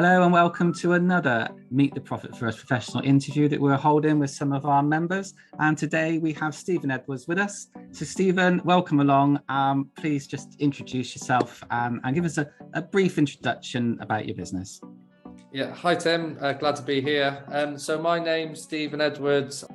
Hello and welcome to another Meet the Profit First professional interview that we're holding with some of our members. And today we have Stephen Edwards with us. So Stephen, welcome along. Please just introduce yourself and give us a brief introduction about your business. Yeah, hi Tim, glad to be here. So my name's Stephen Edwards.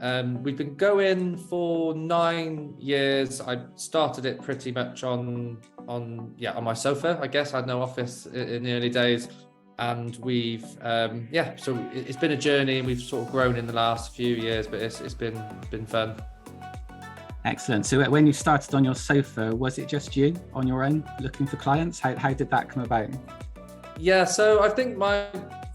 We've been going for 9 years. I started it pretty much on my sofa, I guess. I had no office in the early days. And we've, so it's been a journey and we've sort of grown in the last few years, but it's been fun. Excellent. So when you started on your sofa, was it just you on your own looking for clients? How did that come about? Yeah, so I think my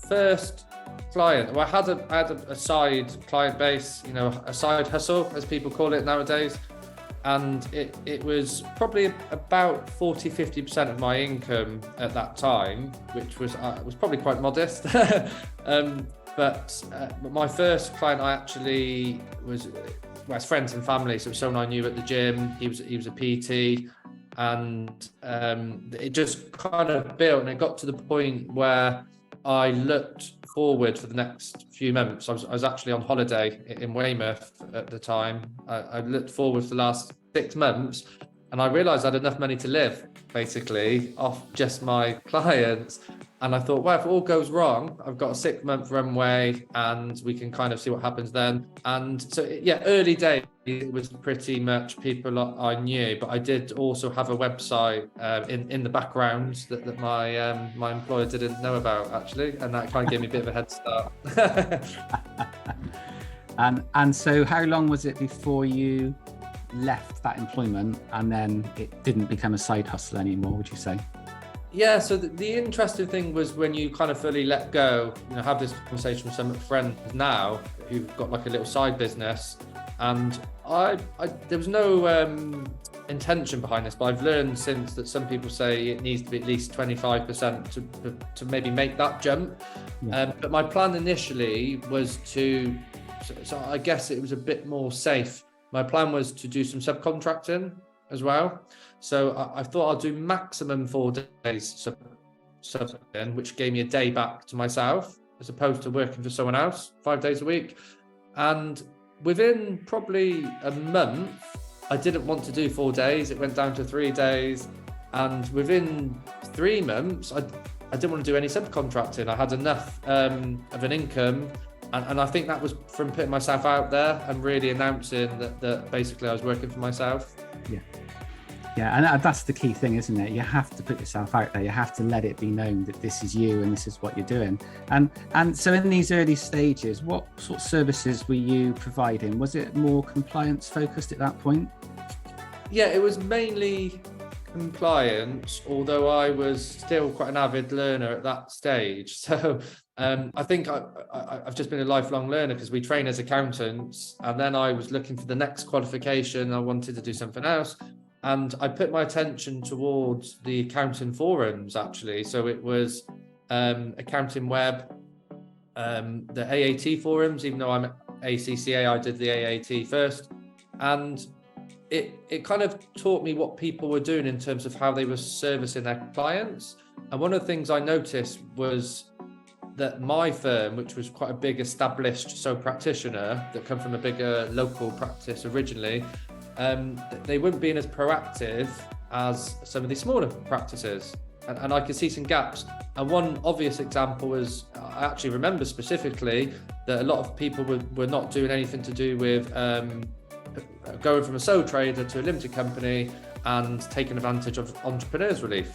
first client, well, I had a side client base, a side hustle, as people call it nowadays. And it was probably about 40-50% of my income at that time, which was probably quite modest. But my first client, I actually was friends and family. So it was someone I knew at the gym. He was a PT, and it just kind of built, and it got to the point where I looked forward for the next few months. I was actually on holiday in Weymouth at the time. I looked forward for the last 6 months, and I realized I had enough money to live basically off just my clients. And I thought, well, if it all goes wrong, I've got a 6-month runway and we can kind of see what happens then. And so, yeah, early days, it was pretty much people I knew, but I did also have a website in the background that my employer didn't know about, actually. And that kind of gave me a bit of a head start. And so how long was it before you left that employment and then it didn't become a side hustle anymore, would you say? Yeah, so the interesting thing was when you kind of fully let go, have this conversation with some friends now who've got like a little side business, and I there was no intention behind this, but I've learned since that some people say it needs to be at least 25% to maybe make that jump. Yeah. But my plan initially was so I guess it was a bit more safe. My plan was to do some subcontracting as well. So I thought I'd do maximum 4 days subbing, which gave me a day back to myself, as opposed to working for someone else 5 days a week. And within probably a month, I didn't want to do 4 days. It went down to 3 days. And within 3 months, I didn't want to do any subcontracting. I had enough of an income. And I think that was from putting myself out there and really announcing that basically I was working for myself. Yeah, and that's the key thing, isn't it? You have to put yourself out there. You have to let it be known that this is you and this is what you're doing. And so in these early stages, what sort of services were you providing? Was it more compliance focused at that point? Yeah, it was mainly compliance, although I was still quite an avid learner at that stage. So I think I've just been a lifelong learner because we train as accountants, and then I was looking for the next qualification. I wanted to do something else. And I put my attention towards the accounting forums, actually. So it was Accounting Web, the AAT forums, even though I'm ACCA, I did the AAT first. And it kind of taught me what people were doing in terms of how they were servicing their clients. And one of the things I noticed was that my firm, which was quite a big established sole practitioner that come from a bigger local practice originally, they weren't being as proactive as some of the smaller practices. And I could see some gaps. And one obvious example was, I actually remember specifically that a lot of people were not doing anything to do with going from a sole trader to a limited company and taking advantage of entrepreneurs relief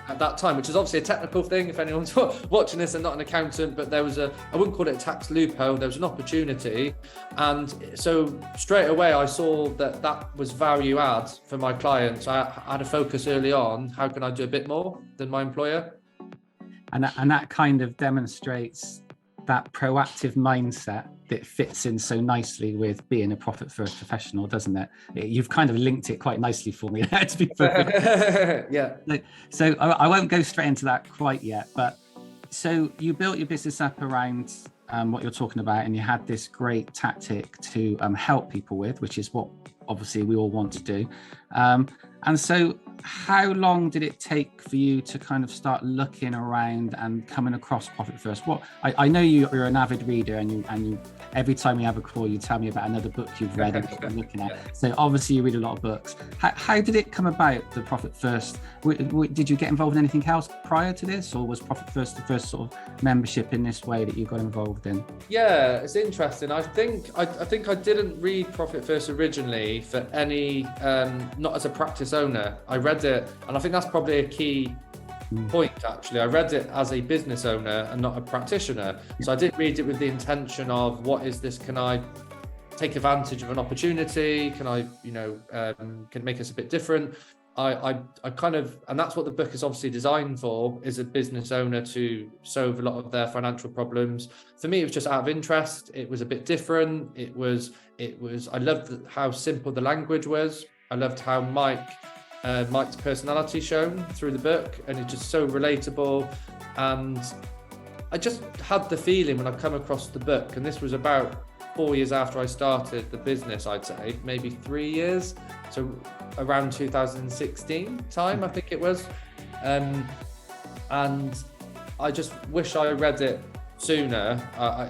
at that time, which is obviously a technical thing if anyone's watching this and not an accountant, but there was I wouldn't call it a tax loophole, there was an opportunity. And so straight away I saw that was value add for my clients. I had a focus early on, how can I do a bit more than my employer? And that kind of demonstrates that proactive mindset that fits in so nicely with being a profit first professional, doesn't it? You've kind of linked it quite nicely for me. To be perfect. Yeah. So I won't go straight into that quite yet, but so you built your business up around what you're talking about, and you had this great tactic to help people with, which is what obviously we all want to do. And so how long did it take for you to kind of start looking around and coming across Profit First? What I know you're an avid reader, and you every time we have a call, you tell me about another book you've read and what you're looking at. So obviously you read a lot of books. How did it come about, the Profit First? Did you get involved in anything else prior to this, or was Profit First the first sort of membership in this way that you got involved in? Yeah, it's interesting. I think I didn't read Profit First originally for any, not as a practice owner. I read it, and I think that's probably a key point, actually. I read it as a business owner and not a practitioner. So I didn't read it with the intention of, what is this? Can I take advantage of an opportunity? Can I, can make us a bit different? I kind of, and that's what the book is obviously designed for, is a business owner to solve a lot of their financial problems. For me, it was just out of interest. It was a bit different. It was, I loved how simple the language was. I loved how Mike's personality shown through the book, and it's just so relatable. And I just had the feeling when I come across the book, and this was about 4 years after I started the business, I'd say, maybe 3 years. So around 2016 time, I think it was. And I just wish I read it sooner.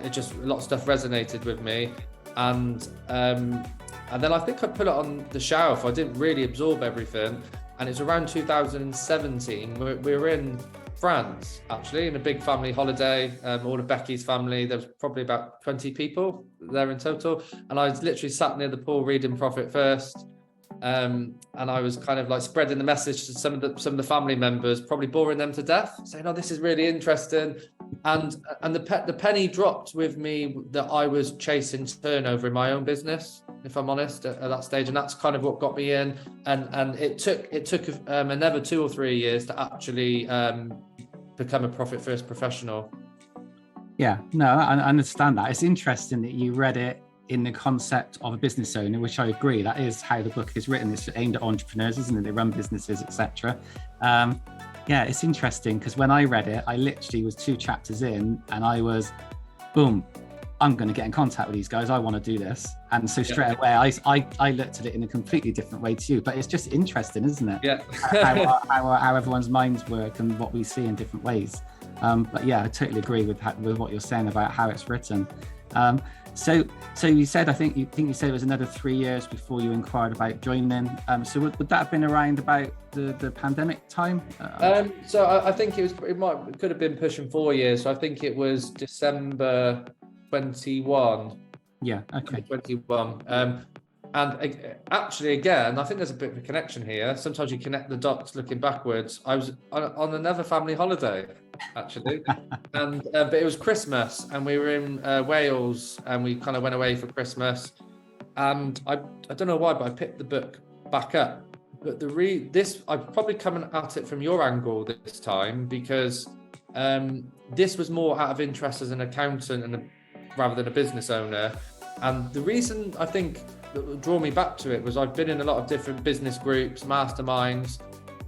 It just, a lot of stuff resonated with me. And then I think I put it on the shelf. I didn't really absorb everything. And it's around 2017. We were in France, actually, in a big family holiday. All of Becky's family. There was probably about 20 people there in total. And I was literally sat near the pool reading Profit First. And I was kind of like spreading the message to some of the family members, probably boring them to death, saying, "Oh, this is really interesting." And the penny dropped with me that I was chasing turnover in my own business, if I'm honest, at that stage. And that's kind of what got me in. And it took another 2 or 3 years to actually become a Profit First professional. Yeah, no, I understand that. It's interesting that you read it in the concept of a business owner, which I agree, that is how the book is written. It's aimed at entrepreneurs, isn't it? They run businesses, etc. Yeah, it's interesting, because when I read it, I literally was 2 chapters in, and I was, boom, I'm going to get in contact with these guys. I want to do this. And so straight away, I looked at it in a completely different way too. But it's just interesting, isn't it? Yeah. how everyone's minds work and what we see in different ways. But yeah, I totally agree with what you're saying about how it's written. So you said, I think you said it was another 3 years before you inquired about joining. So would that have been around about the pandemic time? So I think it could have been pushing 4 years. So I think it was December 21. Yeah. Okay. 21. And actually, again, I think there's a bit of a connection here. Sometimes you connect the dots looking backwards. I was on another family holiday, actually, but it was Christmas, and we were in Wales, and we kind of went away for Christmas. And I don't know why, but I picked the book back up. But I'm probably coming at it from your angle this time, because this was more out of interest as an accountant rather than a business owner. And the reason I think that drew me back to it was I've been in a lot of different business groups, masterminds,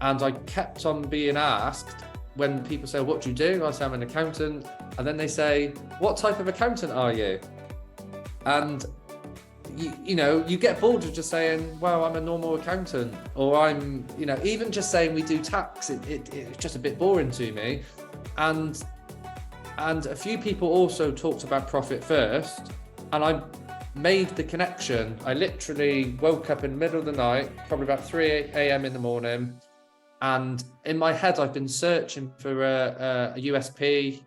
and I kept on being asked, when people say, "What do you do?" I say, "I'm an accountant." And then they say, "What type of accountant are you?" And you get bored of just saying, "Well, I'm a normal accountant," or I'm, even just saying we do tax, it's just a bit boring to me. And a few people also talked about Profit First, and I made the connection. I literally woke up in the middle of the night, probably about 3 a.m. in the morning, and in my head I've been searching for a USP,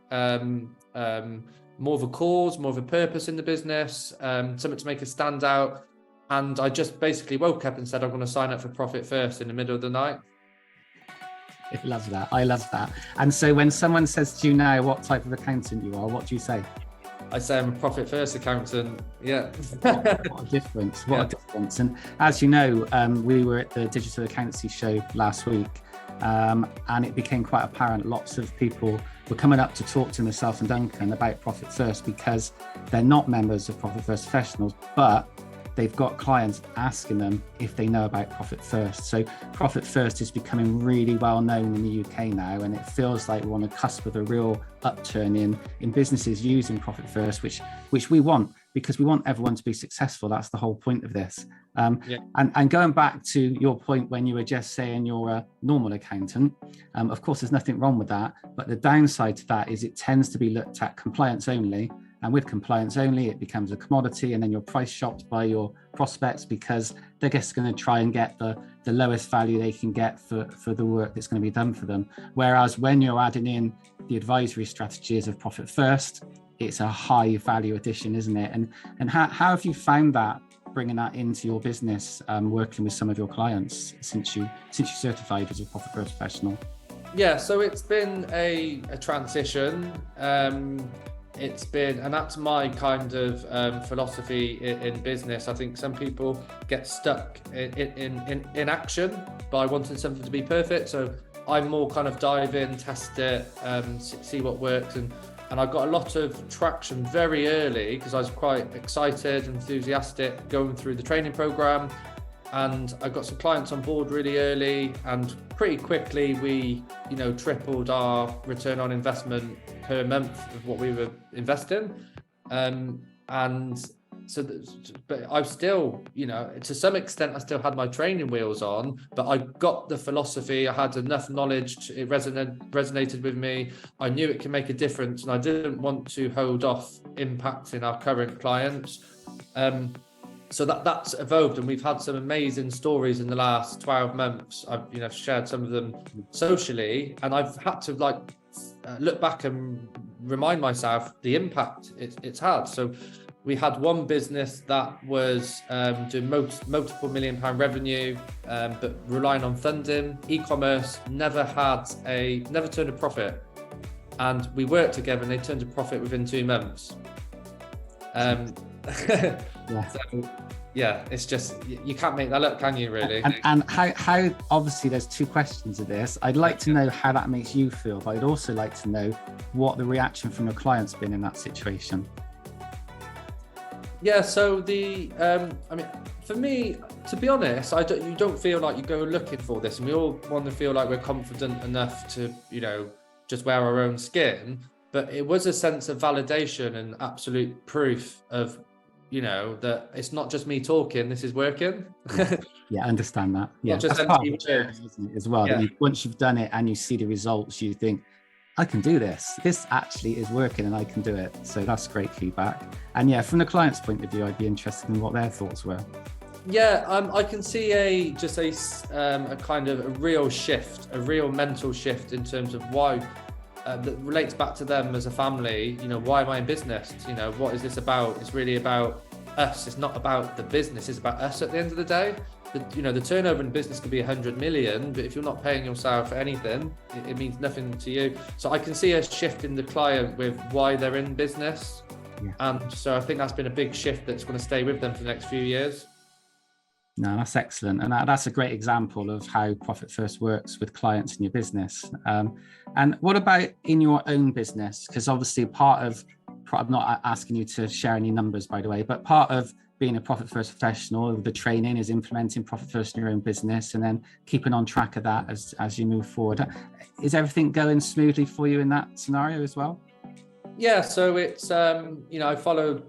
more of a cause, more of a purpose in the business, something to make us stand out. And I just basically woke up and said, I'm going to sign up for Profit First in the middle of the night. I love that. I love that. And so when someone says to you now what type of accountant you are, what do you say? I say I'm a Profit First accountant. Yeah. What a difference. What a difference. And as you know, we were at the Digital Accountancy Show last week, and it became quite apparent lots of people were coming up to talk to myself and Duncan about Profit First, because they're not members of Profit First Professionals, but they've got clients asking them if they know about Profit First. So Profit First is becoming really well known in the UK now, and it feels like we're on the cusp of a real upturn in businesses using Profit First, which we want. because we want everyone to be successful. That's the whole point of this. Yeah. And going back to your point when you were just saying you're a normal accountant, of course, there's nothing wrong with that. But the downside to that is it tends to be looked at compliance only. And with compliance only, it becomes a commodity, and then you're price shopped by your prospects because they're just going to try and get the lowest value they can get for the work that's going to be done for them. Whereas when you're adding in the advisory strategies of Profit First, it's a high value addition, isn't it? And how have you found that, bringing that into your business, working with some of your clients since you certified as a Profit First professional? Yeah, so it's been a transition. It's been, and that's my kind of philosophy in business. I think some people get stuck in action by wanting something to be perfect. So I more kind of dive in, test it, see what works, and I got a lot of traction very early because I was quite excited, enthusiastic going through the training program, and I got some clients on board really early, and pretty quickly we, tripled our return on investment per month of what we were investing. And so, but I've still, to some extent, I still had my training wheels on, but I got the philosophy. I had enough knowledge. It resonated with me. I knew it can make a difference, and I didn't want to hold off impacting our current clients. So that's evolved, and we've had some amazing stories in the last 12 months. I've shared some of them socially, and I've had to look back and remind myself the impact it's had. So we had one business that was doing multiple £1 million revenue, but relying on funding. E-commerce never turned a profit, and we worked together, and they turned a profit within 2 months. Yeah. So, yeah, it's just, you can't make that up, can you, really? And how obviously there's 2 questions of this. I'd like to know how that makes you feel, but I'd also like to know what the reaction from your clients been in that situation. Yeah, so for me, to be honest, you don't feel like you go looking for this, and we all want to feel like we're confident enough to, just wear our own skin. But it was a sense of validation and absolute proof of, that it's not just me talking, this is working. Yeah, I understand that. Yeah, not just that's part of the journey, isn't it, as well? Yeah. That once you've done it and you see the results, you think, I can do this. This actually is working, and I can do it. So that's great feedback. And yeah, from the client's point of view, I'd be interested in what their thoughts were. Yeah, I can see a kind of a real shift, a real mental shift in terms of why. That relates back to them as a family. Why am I in business? What is this about? It's really about us. It's not about the business. It's about us at the end of the day. The turnover in business could be 100 million, but if you're not paying yourself anything, it means nothing to you. So I can see a shift in the client with why they're in business. Yeah. And so I think that's been a big shift that's going to stay with them for the next few years. No, that's excellent. And that's a great example of how Profit First works with clients in your business. And what about in your own business? Because obviously I'm not asking you to share any numbers, by the way, but part of being a Profit First professional, the training is implementing Profit First in your own business and then keeping on track of that as you move forward. Is everything going smoothly for you in that scenario as well? Yeah, so it's, I follow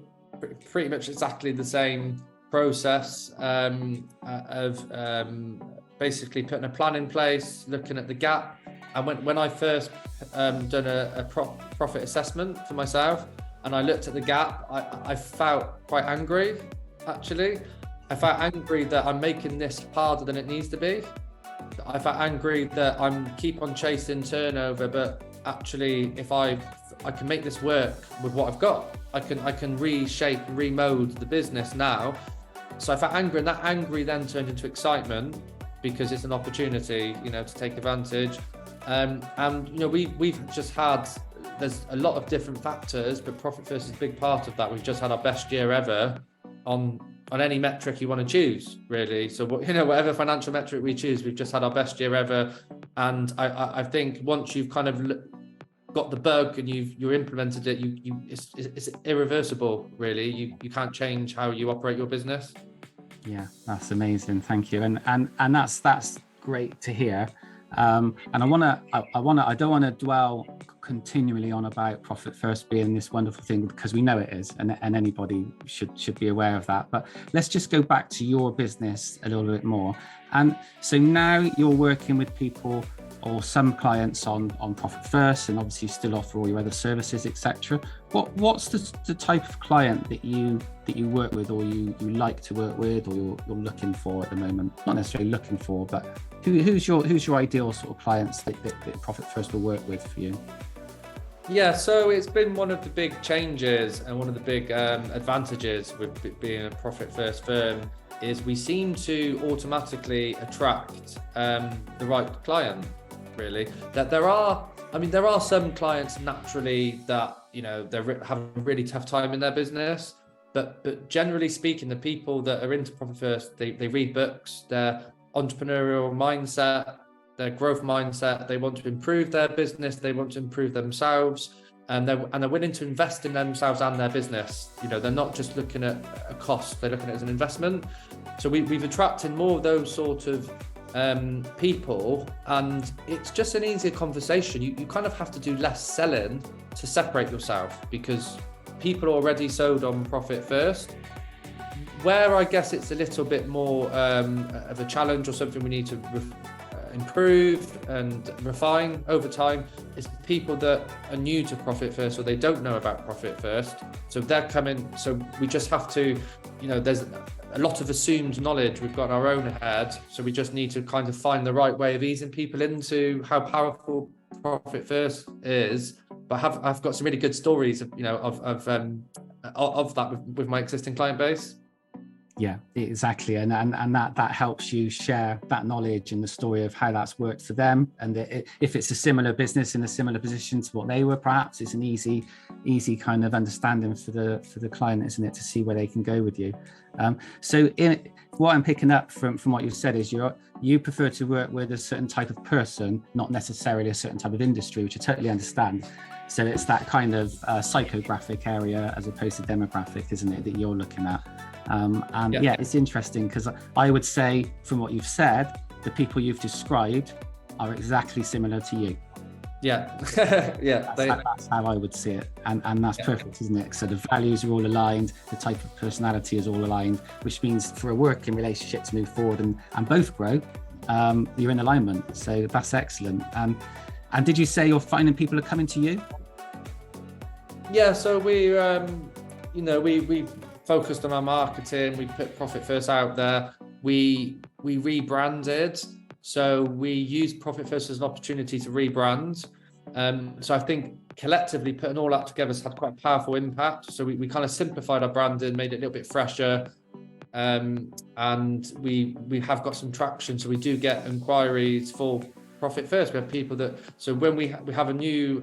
pretty much exactly the same process of basically putting a plan in place, looking at the gap. And when I first done a profit assessment for myself, and I looked at the gap, I felt quite angry, actually. I felt angry that I'm making this harder than it needs to be. I felt angry that I'm keep on chasing turnover, but actually if I can make this work with what I've got. I can reshape, remode the business now. So I felt angry, and that angry then turned into excitement because it's an opportunity, to take advantage. And we've just had, there's a lot of different factors, but Profit First is a big part of that. We've just had our best year ever on any metric you want to choose, really. So whatever financial metric we choose, we've just had our best year ever. And I think once you've kind of got the bug and you've implemented it, it's irreversible, really. You can't change how you operate your business. Yeah, that's amazing. Thank you. And that's great to hear. And I don't want to dwell continually on about profit first being this wonderful thing, because we know it is, and anybody should be aware of that. But let's just go back to your business a little bit more. And so now you're working with people or some clients on profit first, and obviously you still offer all your other services, etc. What's the type of client that you work with, or you like to work with, or you're looking for at the moment? Not necessarily looking for, but who's your ideal sort of clients that profit first will work with for you? Yeah, so it's been one of the big changes and one of the big advantages with being a profit first firm is we seem to automatically attract the right client, really. That there are some clients naturally that, you know, they're having a really tough time in their business, but generally speaking, the people that are into profit first, they read books, their entrepreneurial mindset, their growth mindset, they want to improve their business, they want to improve themselves, and they're willing to invest in themselves and their business. You know, they're not just looking at a cost, they're looking at it as an investment. So we've attracted more of those sort of people, and it's just an easier conversation. You kind of have to do less selling to separate yourself, because people are already sold on profit first. Where I guess it's a little bit more of a challenge, or something we need to improve and refine over time, is people that are new to profit first, or they don't know about profit first. So they're coming, so we just have to, you know, there's a lot of assumed knowledge we've got in our own head, so we just need to kind of find the right way of easing people into how powerful profit first is. But I've got some really good stories of, you know, of that with my existing client base. Yeah, exactly. And that helps you share that knowledge and the story of how that's worked for them. And if it's a similar business in a similar position to what they were, perhaps it's an easy kind of understanding for the client, isn't it, to see where they can go with you. So what I'm picking up from what you've said is you prefer to work with a certain type of person, not necessarily a certain type of industry, which I totally understand. So it's that kind of psychographic area as opposed to demographic, isn't it, that you're looking at? Yeah, it's interesting, because I would say from what you've said, the people you've described are exactly similar to you. Yeah. That's how I would see it. And that's perfect, isn't it? So the values are all aligned, the type of personality is all aligned, which means for a working relationship to move forward and both grow, you're in alignment. So that's excellent. And did you say you're finding people are coming to you? Yeah, so we focused on our marketing. We put Profit First out there. We rebranded. So we used Profit First as an opportunity to rebrand. So I think collectively putting all that together has had quite a powerful impact. So we kind of simplified our branding, made it a little bit fresher. And we have got some traction. So we do get inquiries for Profit First. We have people so when we have a new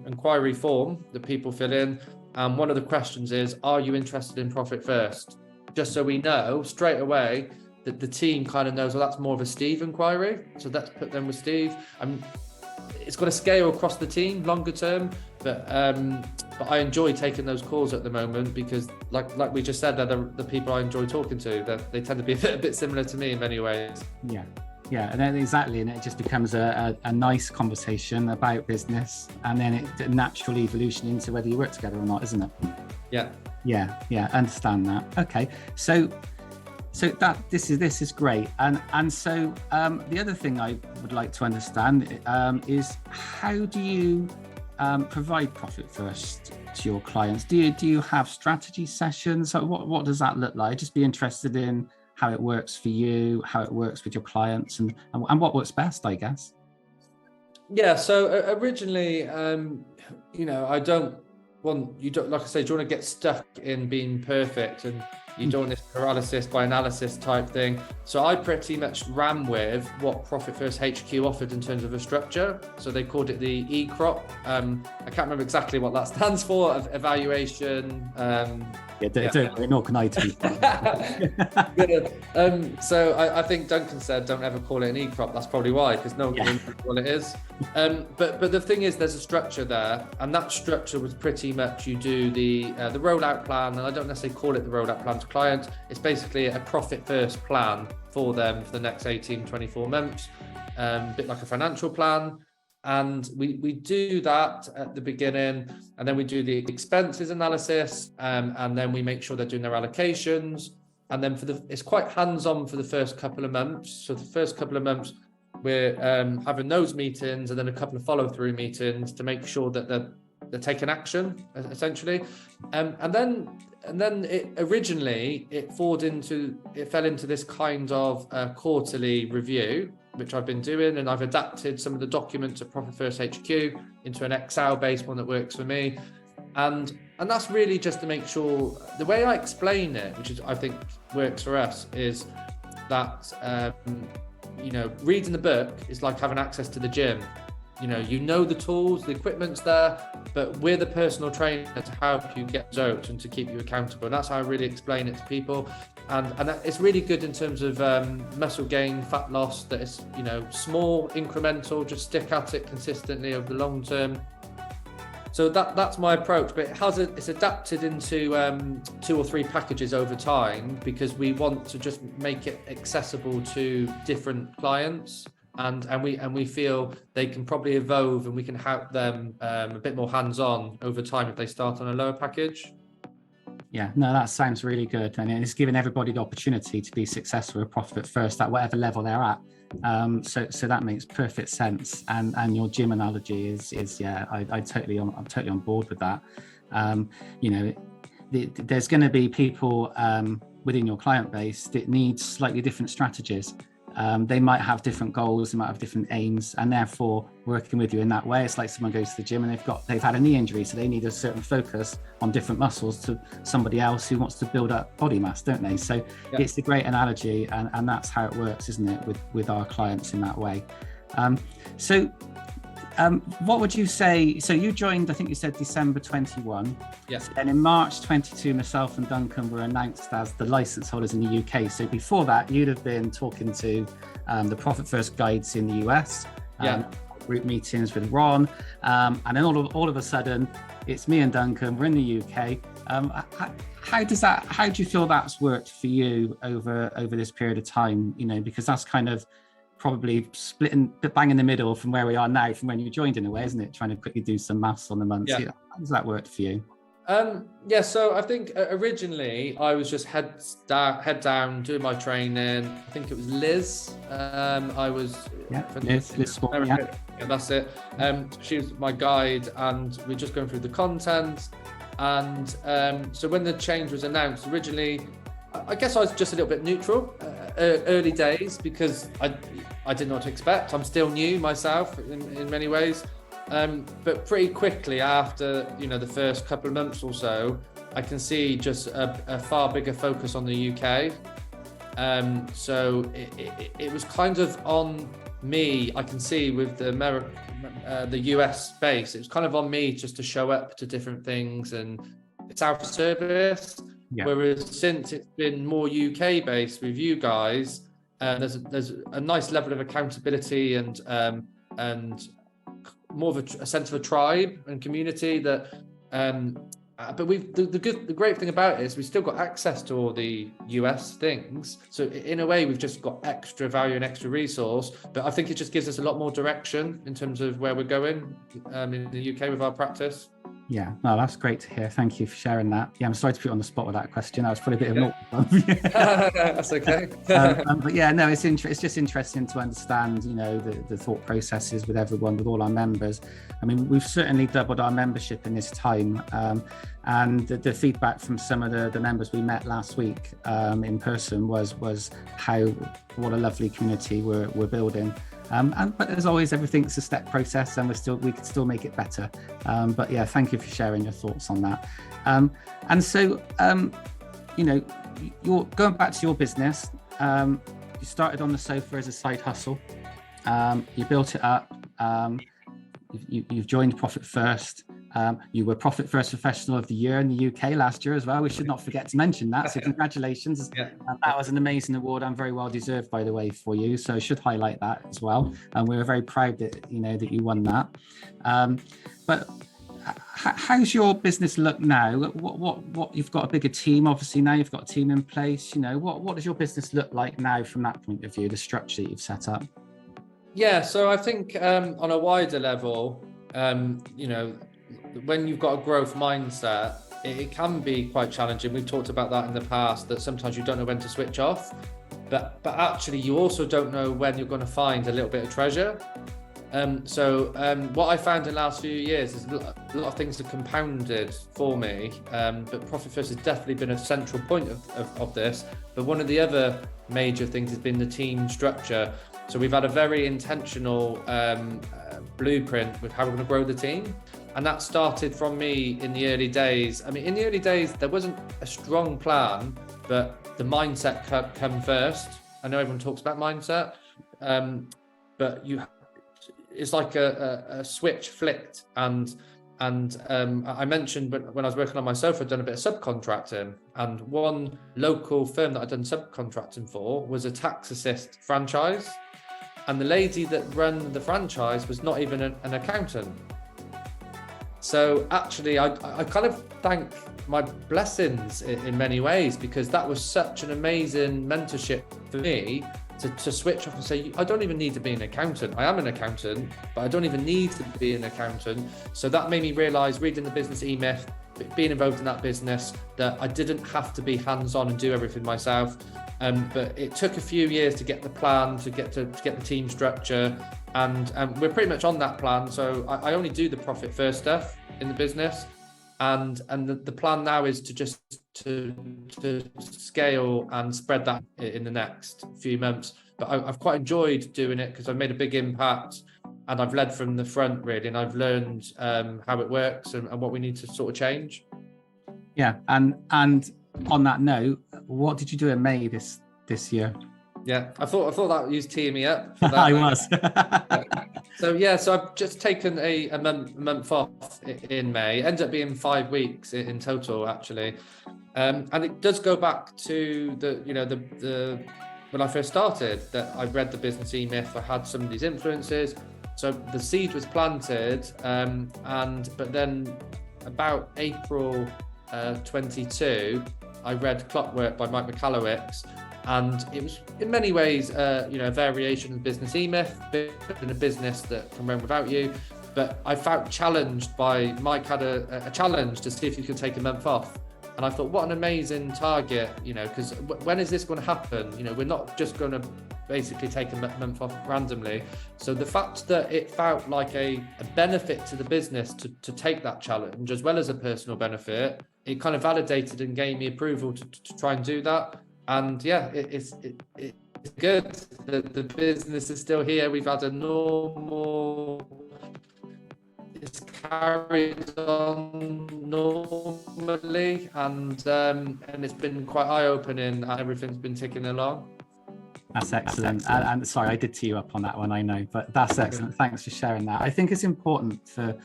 inquiry form that people fill in, and one of the questions is, are you interested in Profit First? Just so we know straight away that the team kind of knows, well, that's more of a Steve inquiry, so let's put them with Steve. It's got to scale across the team longer term, but I enjoy taking those calls at the moment, because like we just said, they're the people I enjoy talking to. They tend to be a bit similar to me in many ways. Yeah, and then exactly, and it just becomes a nice conversation about business, and then it natural evolution into whether you work together or not, isn't it? Yeah, understand that. Okay, so that this is great, and so the other thing I would like to understand is, how do you provide Profit First to your clients? Do you have strategy sessions? So what does that look like? I'd just be interested in how it works for you, how it works with your clients, and what works best, I guess. Yeah, so originally, I don't want, like I say, do you want to get stuck in being perfect, and you don't want this paralysis by analysis type thing. So I pretty much ran with what Profit First HQ offered in terms of a structure. So they called it the ECROP. I can't remember exactly what that stands for, of evaluation. Nor can I to be. So I think Duncan said, don't ever call it an ECROP. That's probably why, because no one can know what it is. But the thing is, there's a structure there, and that structure was pretty much, you do the rollout plan, and I don't necessarily call it the rollout plan to clients. It's basically a Profit First plan for them for the next 18, 24 months. a bit like a financial plan. And we do that at the beginning, and then we do the expenses analysis, and then we make sure they're doing their allocations. And then it's quite hands-on for the first couple of months. So the first couple of months, we're having those meetings, and then a couple of follow-through meetings to make sure that they're taking action, essentially. And then it fell into this kind of quarterly review, which I've been doing, and I've adapted some of the documents at Profit First HQ into an Excel-based one that works for me. And that's really just to make sure, the way I explain it, which is I think works for us, is that reading the book is like having access to the gym. You know the tools, the equipment's there, but we're the personal trainer to help you get results and to keep you accountable. And that's how I really explain it to people. And that, it's really good in terms of muscle gain, fat loss, that it's small, incremental, just stick at it consistently over the long term. So that's my approach, but it's adapted into 2 or 3 packages over time, because we want to just make it accessible to different clients, and we feel they can probably evolve, and we can help them a bit more hands-on over time if they start on a lower package. Yeah, no, that sounds really good, and it's giving everybody the opportunity to be successful with Profit First at whatever level they're at. So that makes perfect sense, and your gym analogy is yeah, I'm totally on board with that. There's going to be people within your client base that need slightly different strategies. They might have different goals, they might have different aims, and therefore working with you in that way, it's like someone goes to the gym and they've had a knee injury, so they need a certain focus on different muscles to somebody else who wants to build up body mass, don't they? So yeah, it's a great analogy, and that's how it works, isn't it, with our clients in that way. What would you say? So you joined, I think you said December 21. Yes. And in March 22, myself and Duncan were announced as the license holders in the UK. So before that, you'd have been talking to the Profit First guides in the US, group meetings with Ron, and then all of a sudden, it's me and Duncan. We're in the UK. How do you feel that's worked for you over this period of time? Because that's kind of probably splitting bang in the middle from where we are now, from when you joined, in a way, isn't it? Trying to quickly do some maths on the months. Yeah. How does that work for you? So I think originally I was just head down doing my training. I think it was Liz. Liz Sport, yeah, that's it. She was my guide, and we're just going through the content. And so when the change was announced, originally, I guess I was just a little bit neutral, early days, because I didn't know what to expect. I'm still new myself in many ways. But pretty quickly after, the first couple of months or so, I can see just a far bigger focus on the UK. So it was kind of on me. I can see with the US space, it was kind of on me just to show up to different things, and it's our service. Yeah. Whereas since it's been more UK based with you guys, there's a nice level of accountability and more of a sense of a tribe and community that. But the great thing about it is we've still got access to all the US things. So in a way, we've just got extra value and extra resource. But I think it just gives us a lot more direction in terms of where we're going in the UK with our practice. Yeah, no, that's great to hear. Thank you for sharing that. Yeah, I'm sorry to put you on the spot with that question. That was probably a bit of an awkward one. That's okay. But yeah, no, it's just interesting to understand, the thought processes with everyone, with all our members. I mean, we've certainly doubled our membership in this time. And the feedback from some of the members we met last week in person was what a lovely community we're building. But as always, everything's a step process, and we can still make it better. But yeah, thank you for sharing your thoughts on that. And so, you're going back to your business. You started on the sofa as a side hustle. You built it up. You've joined Profit First. You were Profit First Professional of the Year in the UK last year as well. We should not forget to mention that. So congratulations. Yeah. That was an amazing award, and very well deserved, by the way, for you. So I should highlight that as well. And we were very proud that you won that. But how's your business look now? What you've got a bigger team, obviously. Now you've got a team in place. What does your business look like now from that point of view, the structure that you've set up? Yeah, so I think on a wider level, when you've got a growth mindset, it can be quite challenging. We've talked about that in the past, that sometimes you don't know when to switch off, but actually you also don't know when you're going to find a little bit of treasure. What I found in the last few years is a lot of things have compounded for me, but Profit First has definitely been a central point of this. But one of the other major things has been the team structure. So we've had a very intentional blueprint with how we're going to grow the team. And that started from me in the early days. I mean, in the early days, there wasn't a strong plan, but the mindset come first. I know everyone talks about mindset, but it's like a switch flicked. And I mentioned when I was working on myself, I'd done a bit of subcontracting, and one local firm that I'd done subcontracting for was a tax assist franchise. And the lady that ran the franchise was not even an accountant. So actually, I kind of thank my blessings in many ways, because that was such an amazing mentorship for me to switch off and say, I don't even need to be an accountant. I am an accountant, but I don't even need to be an accountant. So that made me realize, reading the business E-Myth, being involved in that business, that I didn't have to be hands-on and do everything myself. But it took a few years to get the plan, to get the team structure, and we're pretty much on that plan. So I only do the Profit First stuff in the business, and the plan now is to just to scale and spread that in the next few months. But I've quite enjoyed doing it because I've made a big impact, and I've led from the front really, and I've learned how it works and what we need to sort of change. Yeah, and on that note, what did you do in May this year? Yeah, I thought that you was teeing me up for that. I was. So I've just taken a month off in May. It ended up being 5 weeks in total, actually, and it does go back to the when I first started, that I read the business E-Myth. I had some of these influences, so the seed was planted, but then about April 22, I read Clockwork by Mike Michalowicz. And it was in many ways, a variation of business E-Myth, in a business that can run without you. But I felt challenged by Mike had a challenge to see if you could take a month off. And I thought, what an amazing target, because when is this going to happen? We're not just going to basically take a month off randomly. So the fact that it felt like a benefit to the business to take that challenge, as well as a personal benefit, it kind of validated and gave me approval to try and do that. And yeah, it's good. The business is still here. We've had it's carried on normally, and it's been quite eye-opening, and everything's been ticking along. That's excellent. And sorry, I did tee you up on that one, I know, but that's excellent. Thanks for sharing that. I think it's important for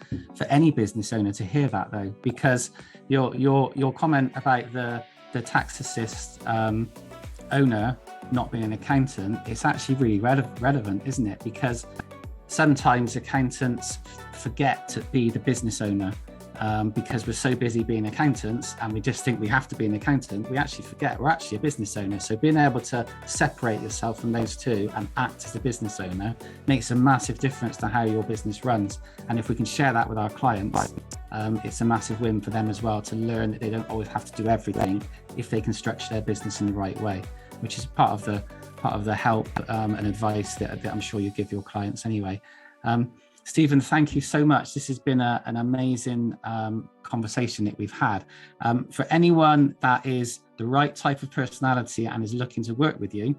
any business owner to hear that, though, because your comment about the tax assist owner not being an accountant, it's actually really relevant, isn't it? Because sometimes accountants forget to be the business owner, because we're so busy being accountants and we just think we have to be an accountant. We actually forget we're actually a business owner. So being able to separate yourself from those two and act as a business owner makes a massive difference to how your business runs. And if we can share that with our clients, it's a massive win for them as well, to learn that they don't always have to do everything if they can structure their business in the right way, which is part of the help and advice that I'm sure you give your clients anyway. Stephen, thank you so much. This has been an amazing conversation that we've had. For anyone that is the right type of personality and is looking to work with you,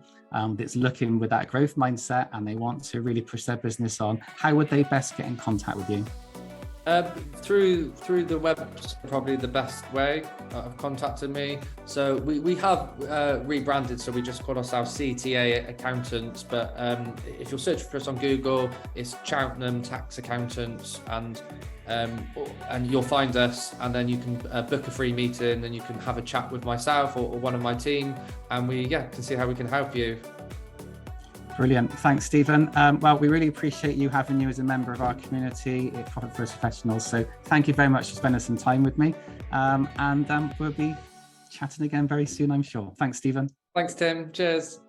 that's looking with that growth mindset and they want to really push their business on, how would they best get in contact with you? Through the web, probably the best way of contacting me. So we have rebranded, so we just call ourselves CTA Accountants, but if you'll search for us on Google, it's Cheltenham Tax Accountants, and you'll find us, and then you can book a free meeting and you can have a chat with myself or one of my team, and we can see how we can help you. Brilliant. Thanks, Stephen. Well, we really appreciate you having you as a member of our community at Profit First Professionals. So thank you very much for spending some time with me. And we'll be chatting again very soon, I'm sure. Thanks, Stephen. Thanks, Tim. Cheers.